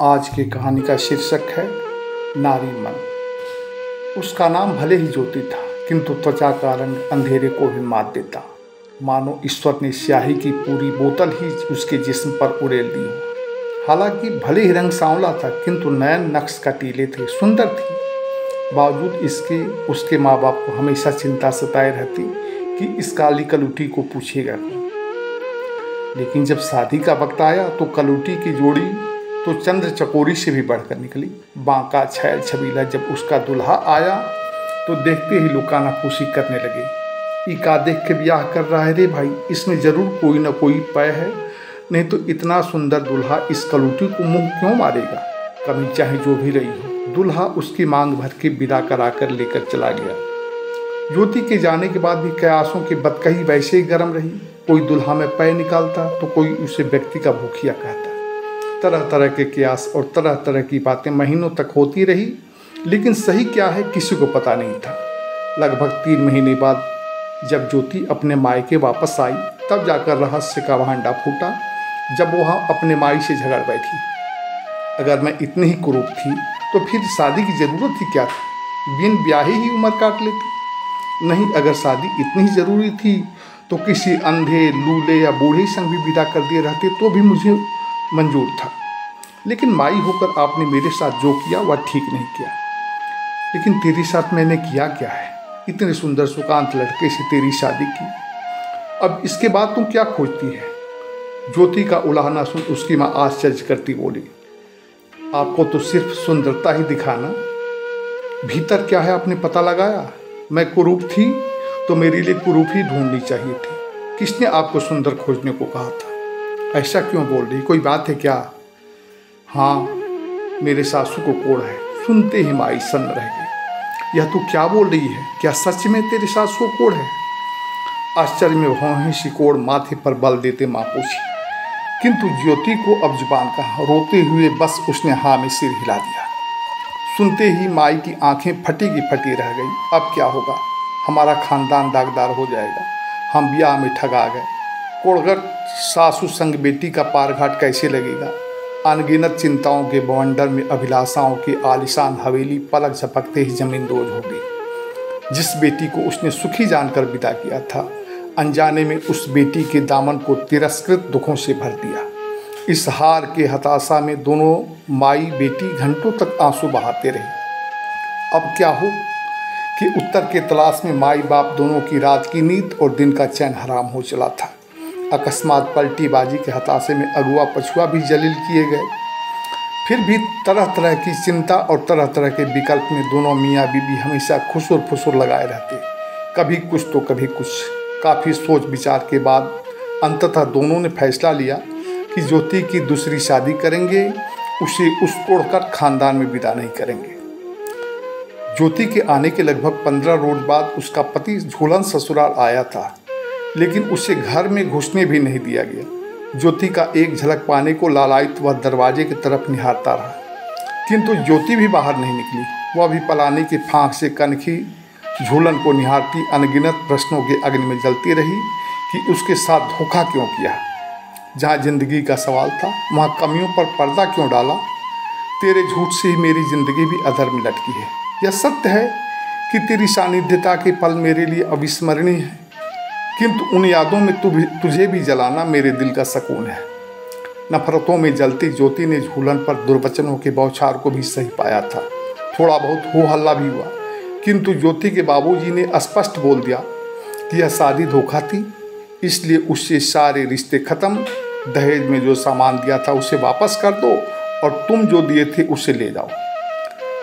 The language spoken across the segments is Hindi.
आज की कहानी का शीर्षक है नारी मन। उसका नाम भले ही ज्योति था, किंतु त्वचा का रंग अंधेरे को भी मात देता, मानो ईश्वर ने स्याही की पूरी बोतल ही उसके जिस्म पर उड़ेल दी हो। हालांकि भले ही रंग सांवला था, किंतु नयन नक्श कटीले थे, सुंदर थी। बावजूद इसके उसके माँ बाप को हमेशा चिंता सताए रहती कि इस काली कलूटी को पूछेगा कौन। लेकिन जब शादी का वक्त आया तो कलूटी की जोड़ी तो चंद्र चकोरी से भी बढ़कर निकली। बांका छैल छबीला जब उसका दुल्हा आया तो देखते ही लोग कानाफूसी करने लगे। इका देख के ब्याह कर रहा है रे भाई, इसमें जरूर कोई ना कोई पय है, नहीं तो इतना सुंदर दुल्हा इस कलूटी को मुंह क्यों मारेगा। कमी चाहे जो भी रही हो, दुल्हा उसकी मांग भर के विदा कराकर लेकर चला गया। ज्योति के जाने के बाद भी कयासों की बदकही वैसे ही गर्म रही। कोई दुल्हा में पय निकालता तो कोई उसे व्यक्ति का भूखिया कहता। तरह तरह के कयास और तरह तरह की बातें महीनों तक होती रही, लेकिन सही क्या है किसी को पता नहीं था। लगभग 3 महीने बाद जब ज्योति अपने मायके वापस आई, तब जाकर रहस्य का भांडा फूटा। जब वह अपने माई से झगड़ बैठी, अगर मैं इतनी ही कुरूप थी तो फिर शादी की ज़रूरत ही क्या थी, बिन ब्याहे ही उम्र काट लेती। नहीं, अगर शादी इतनी ही ज़रूरी थी तो किसी अंधे लूले या बूढ़े संग भी विदा कर दिए रहते तो भी मुझे मंजूर था। लेकिन माई होकर आपने मेरे साथ जो किया वह ठीक नहीं किया। लेकिन तेरे साथ मैंने किया क्या है, इतने सुंदर सुकांत लड़के से तेरी शादी की, अब इसके बाद तुम क्या खोजती है। ज्योति का उलाहना सुन उसकी माँ आश्चर्य करती बोली, आपको तो सिर्फ सुंदरता ही दिखाना, भीतर क्या है आपने पता लगाया। मैं कुरूप थी तो मेरे लिए कुरूप ही ढूंढनी चाहिए थी। किसने आपको सुंदर खोजने को कहा था। ऐसा क्यों बोल रही, कोई बात है क्या। हाँ, मेरे सासू को कोढ़ है। सुनते ही माई सन्न रह गई। यह तू क्या बोल रही है, क्या सच में तेरे सासू को कोढ़ है। आश्चर्य में भौहें सिकोड़ माथे पर बल देते माँ पूछी, किंतु ज्योति को अब जुबान कहा। रोते हुए बस उसने हाँ में सिर हिला दिया। सुनते ही माई की आंखें फटी की फटी रह गई। अब क्या होगा, हमारा खानदान दागदार हो जाएगा, हम ब्याह में ठगा गए। कोड़गढ़ सासू संग बेटी का पारघाट कैसे लगेगा। अनगिनत चिंताओं के बवंडर में अभिलाषाओं की आलिशान हवेली पलक झपकते ही जमीन दोज हो गई। जिस बेटी को उसने सुखी जानकर विदा किया था, अनजाने में उस बेटी के दामन को तिरस्कृत दुखों से भर दिया। इस हार के हताशा में दोनों माई बेटी घंटों तक आंसू बहाते रहे। अब क्या हो कि उत्तर के तलाश में माई बाप दोनों की रात की नींद और दिन का चैन हराम हो चला था। अकस्मात पलटीबाजी के हताशे में अगुआ पछुआ भी जलील किए गए। फिर भी तरह तरह की चिंता और तरह तरह के विकल्प में दोनों मियाँ बीबी हमेशा खुसुर फुसुर लगाए रहते, कभी कुछ तो कभी कुछ। काफ़ी सोच विचार के बाद अंततः दोनों ने फैसला लिया कि ज्योति की दूसरी शादी करेंगे, उसे उस कोढ़कर खानदान में विदा नहीं करेंगे। ज्योति के आने के लगभग 15 रोज बाद उसका पति झूलन ससुराल आया था, लेकिन उसे घर में घुसने भी नहीं दिया गया। ज्योति का एक झलक पाने को लालायित वह दरवाजे की तरफ निहारता रहा, किंतु ज्योति भी बाहर नहीं निकली। वह भी पलाने की फांक से कनखी झूलन को निहारती अनगिनत प्रश्नों के अग्नि में जलती रही कि उसके साथ धोखा क्यों किया। जहाँ जिंदगी का सवाल था, वहाँ कमियों पर पर्दा क्यों डाला। तेरे झूठ से ही मेरी जिंदगी भी अधर में लटकी है। यह सत्य है कि तेरी सानिध्यता के पल मेरे लिए अविस्मरणीय है, किंतु उन यादों में तुझे भी जलाना मेरे दिल का सुकून है। नफरतों में जलती ज्योति ने झूलन पर दुर्वचनों के बौछार को भी सही पाया था। थोड़ा बहुत हो हल्ला भी हुआ, किंतु ज्योति के बाबूजी ने स्पष्ट बोल दिया कि यह शादी धोखा थी, इसलिए उससे सारे रिश्ते खत्म। दहेज में जो सामान दिया था उसे वापस कर दो और तुम जो दिए थे उसे ले जाओ,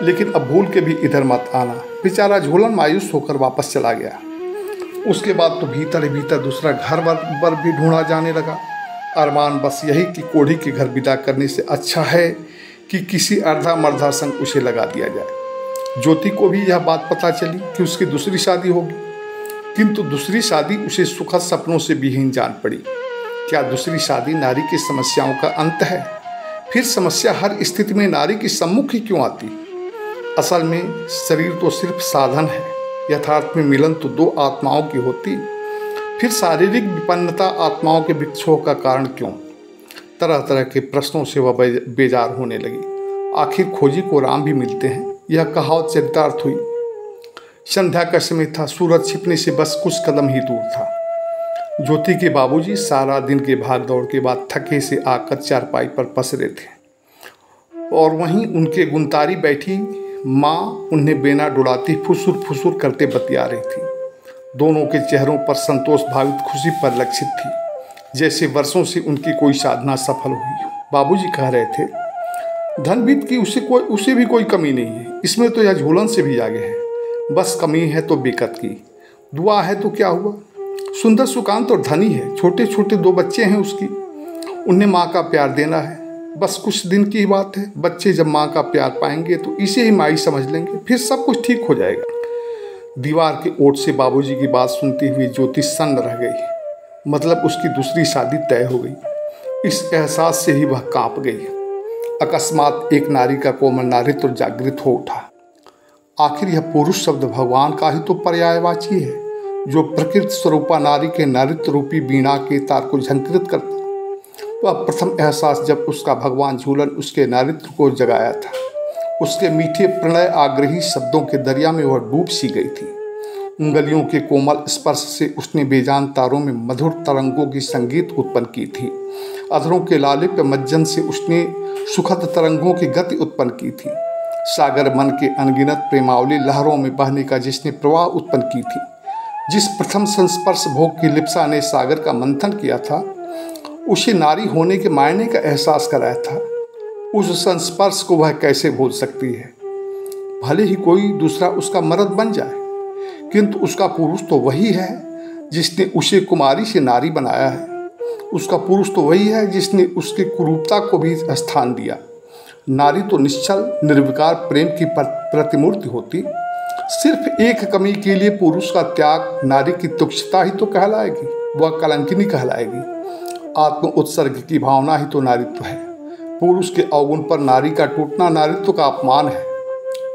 लेकिन अब भूल के भी इधर मत आना। बेचारा झूलन मायूस होकर वापस चला गया। उसके बाद तो भीतर ही भीतर दूसरा घर पर भी ढूंढा जाने लगा। अरमान बस यही कि कोढ़ी के घर विदा करने से अच्छा है कि किसी अर्धा मर्दा संग उसे लगा दिया जाए। ज्योति को भी यह बात पता चली कि उसकी दूसरी शादी होगी, किंतु दूसरी शादी उसे सुखद सपनों से विहीन जान पड़ी। क्या दूसरी शादी नारी की समस्याओं का अंत है। फिर समस्या हर स्थिति में नारी की सम्मुख ही क्यों आती। असल में शरीर तो सिर्फ साधन है, यथार्थ में मिलन तो 2 आत्माओं की होती। फिर शारीरिक विपन्नता आत्माओं के विक्षोभ का कारण क्यों। तरह तरह के प्रश्नों से वह बेजार होने लगी। आखिर खोजी को राम भी मिलते हैं, यह कहावत चरितार्थ हुई। संध्या का समय था, सूरज छिपने से बस कुछ कदम ही दूर था। ज्योति के बाबूजी सारा दिन के भाग दौड़ के बाद थके से आकर चारपाई पर पसरे थे और वहीं उनके गुंतारी बैठी माँ उन्हें बेना डुलाती फुसुर फुसुर करते बतिया रही थी। दोनों के चेहरों पर संतोष भावित खुशी परिलक्षित थी, जैसे वर्षों से उनकी कोई साधना सफल हुई हो। बाबूजी कह रहे थे, धन बीत की उसे भी कोई कमी नहीं है, इसमें तो यह झूलन से भी आगे है। बस कमी है तो बेकत की, दुआ है तो क्या हुआ। सुंदर सुकांत और धनी है, छोटे छोटे 2 बच्चे हैं उसकी, उन्हें माँ का प्यार देना है। बस कुछ दिन की बात है, बच्चे जब माँ का प्यार पाएंगे तो इसे ही माई समझ लेंगे, फिर सब कुछ ठीक हो जाएगा। दीवार के ओट से बाबूजी की बात सुनती हुई ज्योति सन्न रह गई। मतलब उसकी दूसरी शादी तय हो गई। इस एहसास से ही वह कांप गई। अकस्मात एक नारी का कोमल नारित्व जागृत हो उठा। आखिर यह पुरुष शब्द भगवान का ही तो पर्यायवाची है, जो प्रकृति स्वरूपा नारी के नारित्व रूपी वीणा के तार को झंकृत करता। वह प्रथम एहसास जब उसका भगवान झूलन उसके नारित्व को जगाया था। उसके मीठे प्रणय आग्रही शब्दों के दरिया में वह डूब सी गई थी। उंगलियों के कोमल स्पर्श से उसने बेजान तारों में मधुर तरंगों की संगीत उत्पन्न की थी। अधरों के लालिप्य मज्जन से उसने सुखद तरंगों की गति उत्पन्न की थी। सागर मन के अनगिनत प्रेमावली लहरों में बहने का जिसने प्रवाह उत्पन्न की थी। जिस प्रथम संस्पर्श भोग की लिप्सा ने सागर का मंथन किया था, उसे नारी होने के मायने का एहसास कराया था। उस संस्पर्श को वह कैसे भूल सकती है। भले ही कोई दूसरा उसका मर्द बन जाए, किंतु उसका पुरुष तो वही है जिसने उसे कुमारी से नारी बनाया है। उसका पुरुष तो वही है जिसने उसकी कुरूपता को भी स्थान दिया। नारी तो निश्चल निर्विकार प्रेम की प्रतिमूर्ति होती। सिर्फ एक कमी के लिए पुरुष का त्याग नारी की तुच्छता ही तो कहलाएगी, वह कलंकिनी कहलाएगी। आत्म उत्सर्ग की भावना ही तो नारित्व है। पुरुष के अवगुण पर नारी का टूटना नारित्व का अपमान है।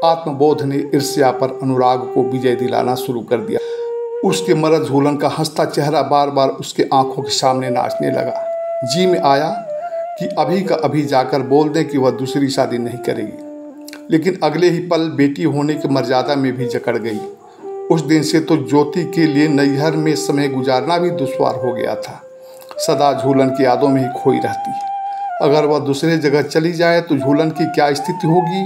आत्मबोध ने ईर्ष्या पर अनुराग को विजय दिलाना शुरू कर दिया। उसके मर्द झूलन का हंसता चेहरा बार बार उसके आंखों के सामने नाचने लगा। जी में आया कि अभी का अभी जाकर बोल दें कि वह दूसरी शादी नहीं करेगी, लेकिन अगले ही पल बेटी होने की मर्यादा में भी जकड़ गई। उस दिन से तो ज्योति के लिए नैहर में समय गुजारना भी दुश्वार हो गया था। सदा झूलन की यादों में ही खोई रहती। अगर वह दूसरे जगह चली जाए तो झूलन की क्या स्थिति होगी,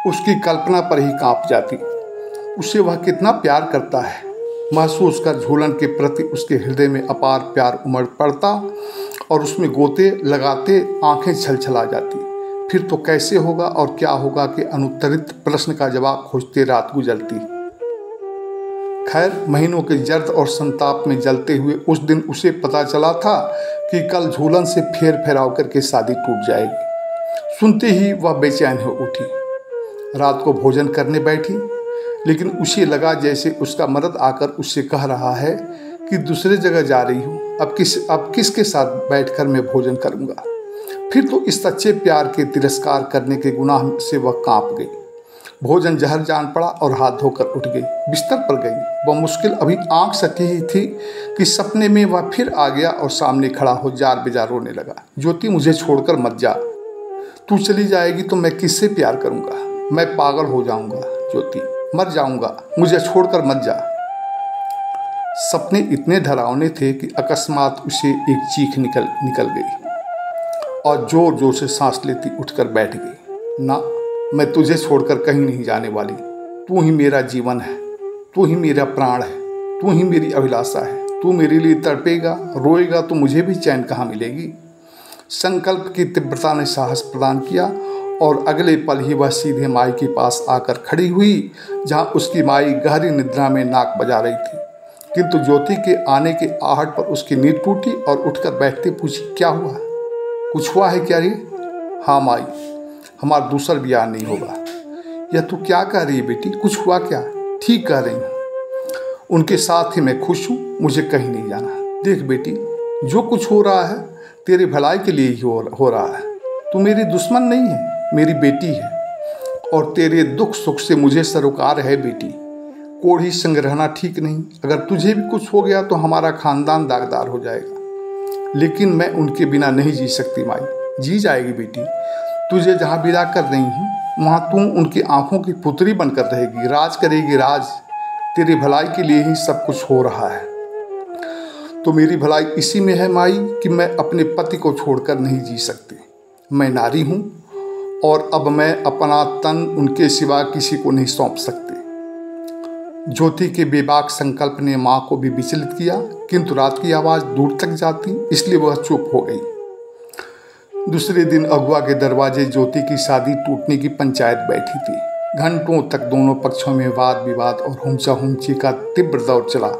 उसकी कल्पना पर ही कांप जाती। उसे वह कितना प्यार करता है, महसूस कर झूलन के प्रति उसके हृदय में अपार प्यार उमड़ पड़ता और उसमें गोते लगाते आंखें छलछला जाती। फिर तो कैसे होगा और क्या होगा कि अनुत्तरित प्रश्न का जवाब खोजते रात गुजरती। खैर, महीनों के जर्द और संताप में जलते हुए उस दिन उसे पता चला था कि कल झूलन से फेर फेराव करके शादी टूट जाएगी। सुनते ही वह बेचैन हो उठी। रात को भोजन करने बैठी, लेकिन उसे लगा जैसे उसका मर्द आकर उससे कह रहा है कि दूसरे जगह जा रही हूँ, अब किसके साथ बैठकर मैं भोजन करूँगा। फिर तो इस सच्चे प्यार के तिरस्कार करने के गुनाह से वह कांप गई। भोजन जहर जान पड़ा और हाथ धोकर उठ गई, बिस्तर पर गई। वह मुश्किल अभी आंख सकी ही थी कि सपने में वह फिर आ गया और सामने खड़ा हो जार बेजार रोने लगा। ज्योति, मुझे छोड़कर मत जा। तू चली जाएगी तो मैं किससे प्यार करूँगा। मैं पागल हो जाऊँगा ज्योति, मर जाऊँगा, मुझे छोड़कर मत जा। सपने इतने डरावने थे कि अकस्मात उसे एक चीख निकल गई और जोर जोर से सांस लेती उठकर बैठ गई। ना, मैं तुझे छोड़कर कहीं नहीं जाने वाली। तू ही मेरा जीवन है, तू ही मेरा प्राण है, तू ही मेरी अभिलाषा है। तू मेरे लिए तड़पेगा, रोएगा तो मुझे भी चैन कहाँ मिलेगी। संकल्प की तीव्रता ने साहस प्रदान किया और अगले पल ही वह सीधे माई के पास आकर खड़ी हुई, जहाँ उसकी माई गहरी निद्रा में नाक बजा रही थी। किंतु ज्योति के आने के आहट पर उसकी नींद टूटी और उठकर बैठते पूछी, क्या हुआ? कुछ हुआ है क्या रे? हाँ माई, हमारा दूसरा ब्याह नहीं होगा। यह तू क्या कह रही है बेटी? कुछ हुआ क्या? ठीक कह रही हूँ, उनके साथ ही मैं खुश हूँ, मुझे कहीं नहीं जाना। देख बेटी, जो कुछ हो रहा है तेरे भलाई के लिए ही हो रहा है। तू मेरी दुश्मन नहीं है, मेरी बेटी है और तेरे दुख सुख से मुझे सरोकार है बेटी। कोढ़ी संग रहना ठीक नहीं। अगर तुझे भी कुछ हो गया तो हमारा खानदान दागदार हो जाएगा। लेकिन मैं उनके बिना नहीं जी सकती माई। जी जाएगी बेटी। तुझे जहाँ विदा कर रही हूँ वहाँ तू उनकी आंखों की पुतली बनकर रहेगी, राज करेगी राज। तेरी भलाई के लिए ही सब कुछ हो रहा है। तो मेरी भलाई इसी में है माई कि मैं अपने पति को छोड़कर नहीं जी सकती। मैं नारी हूँ और अब मैं अपना तन उनके सिवा किसी को नहीं सौंप सकती। ज्योति के बेबाक संकल्प ने माँ को भी विचलित किया, किंतु रात की आवाज़ दूर तक जाती, इसलिए वह चुप हो गई। दूसरे दिन अगुआ के दरवाजे ज्योति की शादी टूटने की पंचायत बैठी थी। घंटों तक दोनों पक्षों में वाद विवाद और हुंचा हुंची का तीव्र दौर चला।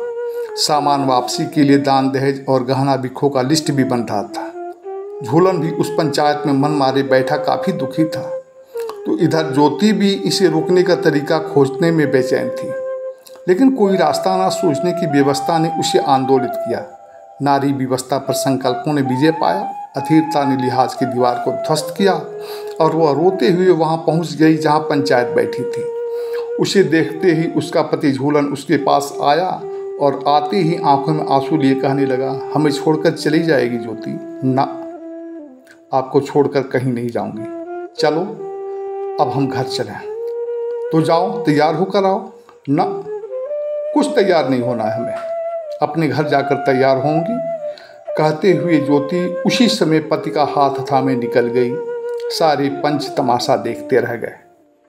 सामान वापसी के लिए दान दहेज और गहना बिखों का लिस्ट भी बन रहा था। झूलन भी उस पंचायत में मन मारे बैठा काफ़ी दुखी था, तो इधर ज्योति भी इसे रोकने का तरीका खोजने में बेचैन थी। लेकिन कोई रास्ता ना सूझने की व्यवस्था ने उसे आंदोलित किया। नारी व्यवस्था पर संकल्पों ने विजय पाया। अधीरता ने लिहाज की दीवार को ध्वस्त किया और वह रोते हुए वहां पहुंच गई जहां पंचायत बैठी थी। उसे देखते ही उसका पति झूलन उसके पास आया और आते ही आंखों में आंसू लिए कहने लगा, हमें छोड़कर चली जाएगी ज्योति? ना, आपको छोड़कर कहीं नहीं जाऊंगी। चलो अब हम घर चलें। तो जाओ, तैयार होकर आओ। ना, कुछ तैयार नहीं होना है, हमें अपने घर जाकर तैयार होंगी। कहते हुए ज्योति उसी समय पति का हाथ थामे निकल गई। सारे पंच तमाशा देखते रह गए।